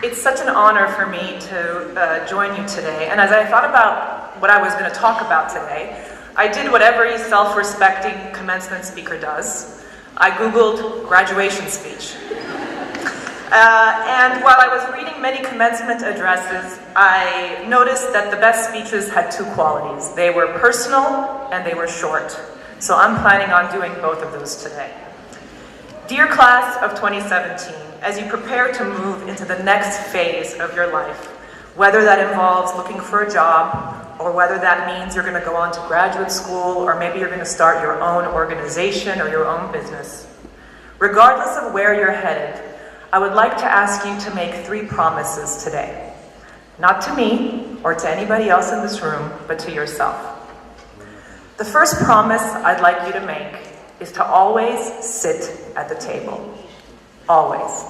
It's such an honor for me to join you today, and as I thought about what I was going to talk about today, I did what every self-respecting commencement speaker does. I Googled graduation speech. And while I was reading many commencement addresses, I noticed that the best speeches had two qualities. They were personal and they were short. So I'm planning on doing both of those today. Dear class of 2017, as you prepare to move into the next phase of your life, whether that involves looking for a job, or whether that means you're going to go on to graduate school, or maybe you're going to start your own organization or your own business, regardless of where you're headed, I would like to ask you to make 3 promises today. Not to me or to anybody else in this room, but to yourself. The first promise I'd like you to make is to always sit at the table. Always.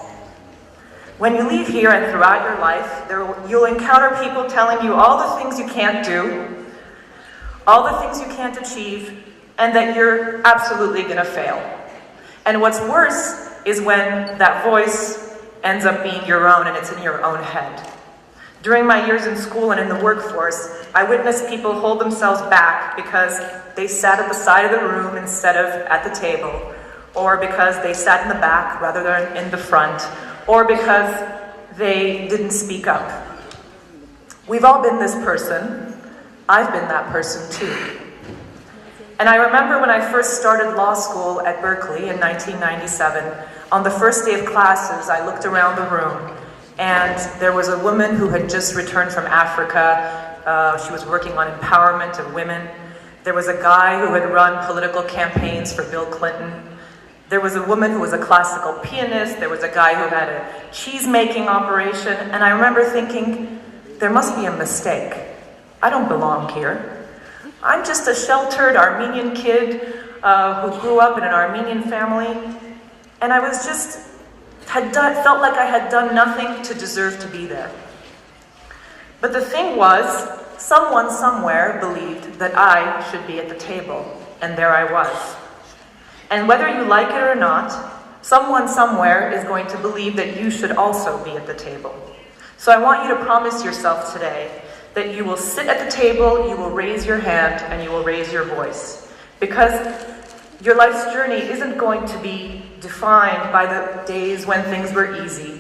When you leave here and throughout your life, you'll encounter people telling you all the things you can't do, all the things you can't achieve, and that you're absolutely going to fail. And what's worse is when that voice ends up being your own and it's in your own head. During my years in school and in the workforce, I witnessed people hold themselves back because they sat at the side of the room instead of at the table, or because they sat in the back rather than in the front, or because they didn't speak up. We've all been this person. I've been that person too. And I remember when I first started law school at Berkeley in 1997, on the first day of classes, I looked around the room and there was a woman who had just returned from Africa. She was working on empowerment of women. There was a guy who had run political campaigns for Bill Clinton. There was a woman who was a classical pianist. There was a guy who had a cheese-making operation. And I remember thinking, there must be a mistake. I don't belong here. I'm just a sheltered Armenian kid who grew up in an Armenian family. And I was just, felt like I had done nothing to deserve to be there. But the thing was, someone somewhere believed that I should be at the table. And there I was. And whether you like it or not, someone somewhere is going to believe that you should also be at the table. So I want you to promise yourself today that you will sit at the table, you will raise your hand, and you will raise your voice. Because your life's journey isn't going to be defined by the days when things were easy,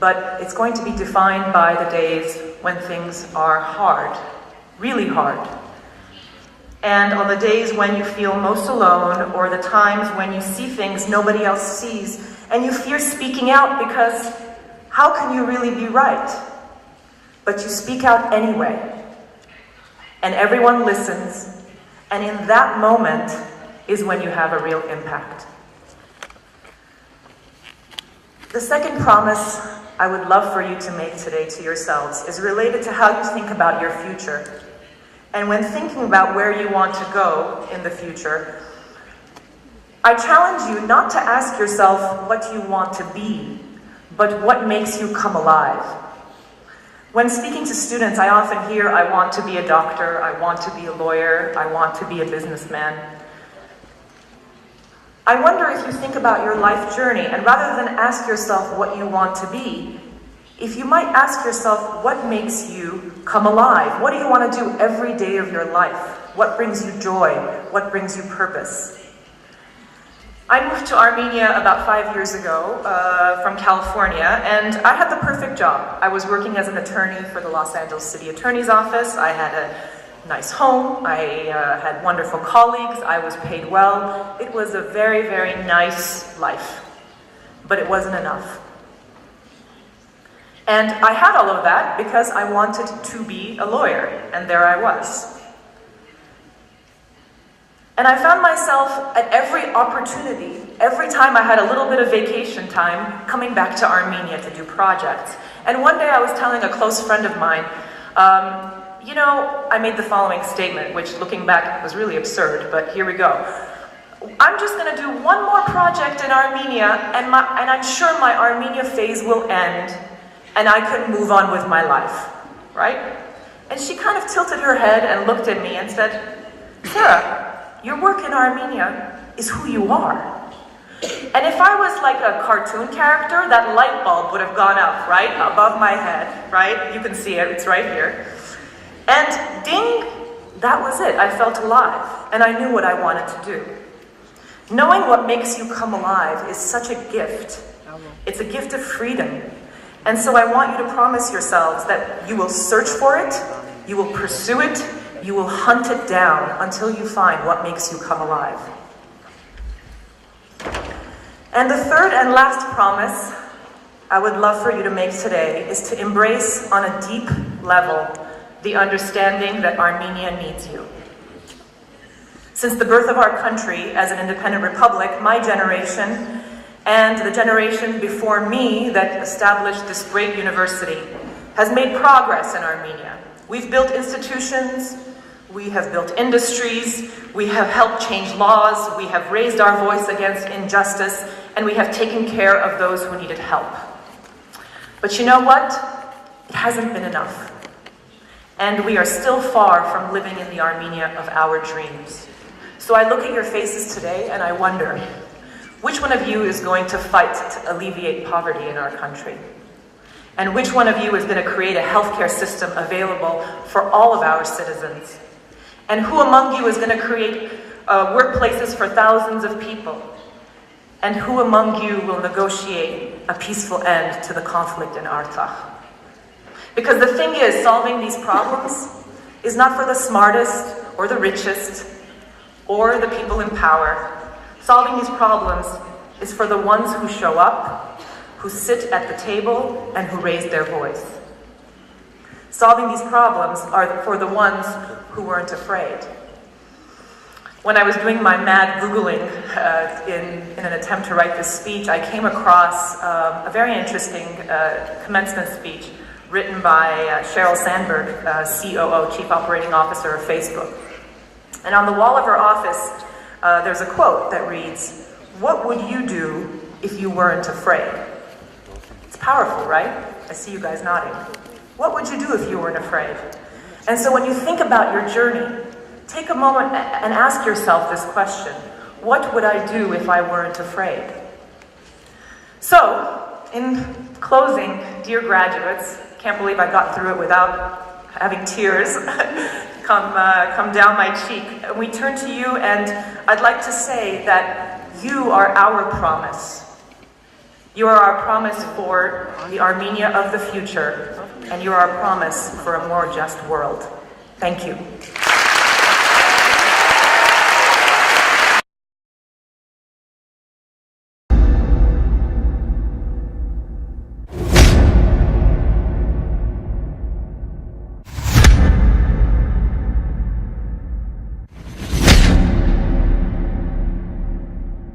but it's going to be defined by the days when things are hard, really hard. And on the days when you feel most alone, or the times when you see things nobody else sees, and you fear speaking out because how can you really be right? But you speak out anyway, and everyone listens, and in that moment is when you have a real impact. The second promise I would love for you to make today to yourselves is related to how you think about your future. And when thinking about where you want to go in the future, I challenge you not to ask yourself what you want to be, but what makes you come alive. When speaking to students, I often hear, I want to be a doctor, I want to be a lawyer, I want to be a businessman. I wonder if you think about your life journey, and rather than ask yourself what you want to be, if you might ask yourself, what makes you come alive? What do you want to do every day of your life? What brings you joy? What brings you purpose? I moved to Armenia about 5 years ago from California, and I had the perfect job. I was working as an attorney for the Los Angeles City Attorney's Office. I had a nice home. I had wonderful colleagues. I was paid well. It was a very, very nice life, but it wasn't enough. And I had all of that because I wanted to be a lawyer, and there I was. And I found myself at every opportunity, every time I had a little bit of vacation time, coming back to Armenia to do projects. And one day I was telling a close friend of mine, you know, I made the following statement, which looking back was really absurd, but here we go. I'm just going to do one more project in Armenia, and I'm sure my Armenia phase will end, and I could move on with my life, right? And she kind of tilted her head and looked at me and said, Sara, your work in Armenia is who you are. And if I was like a cartoon character, that light bulb would have gone up, right? Above my head, right? You can see it, it's right here. And ding, that was it. I felt alive, and I knew what I wanted to do. Knowing what makes you come alive is such a gift. It's a gift of freedom. And so I want you to promise yourselves that you will search for it, you will pursue it, you will hunt it down until you find what makes you come alive. And the third and last promise I would love for you to make today is to embrace on a deep level the understanding that Armenia needs you. Since the birth of our country as an independent republic, my generation and the generation before me that established this great university has made progress in Armenia. We've built institutions, we have built industries, we have helped change laws, we have raised our voice against injustice, and we have taken care of those who needed help. But you know what? It hasn't been enough. And we are still far from living in the Armenia of our dreams. So I look at your faces today and I wonder, which one of you is going to fight to alleviate poverty in our country? And which one of you is going to create a healthcare system available for all of our citizens? And who among you is going to create workplaces for thousands of people? And who among you will negotiate a peaceful end to the conflict in Artsakh? Because the thing is, solving these problems is not for the smartest or the richest or the people in power. Solving these problems is for the ones who show up, who sit at the table, and who raise their voice. Solving these problems are for the ones who weren't afraid. When I was doing my mad Googling in an attempt to write this speech, I came across a very interesting commencement speech written by Sheryl Sandberg, COO, Chief Operating Officer of Facebook. And on the wall of her office, there's a quote that reads, "What would you do if you weren't afraid?" It's powerful, right? I see you guys nodding. What would you do if you weren't afraid? And so when you think about your journey, take a moment and ask yourself this question: what would I do if I weren't afraid? So, in closing, dear graduates, can't believe I got through it without having tears come down my cheek. We turn to you, and I'd like to say that you are our promise. You are our promise for the Armenia of the future, and you are our promise for a more just world. Thank you.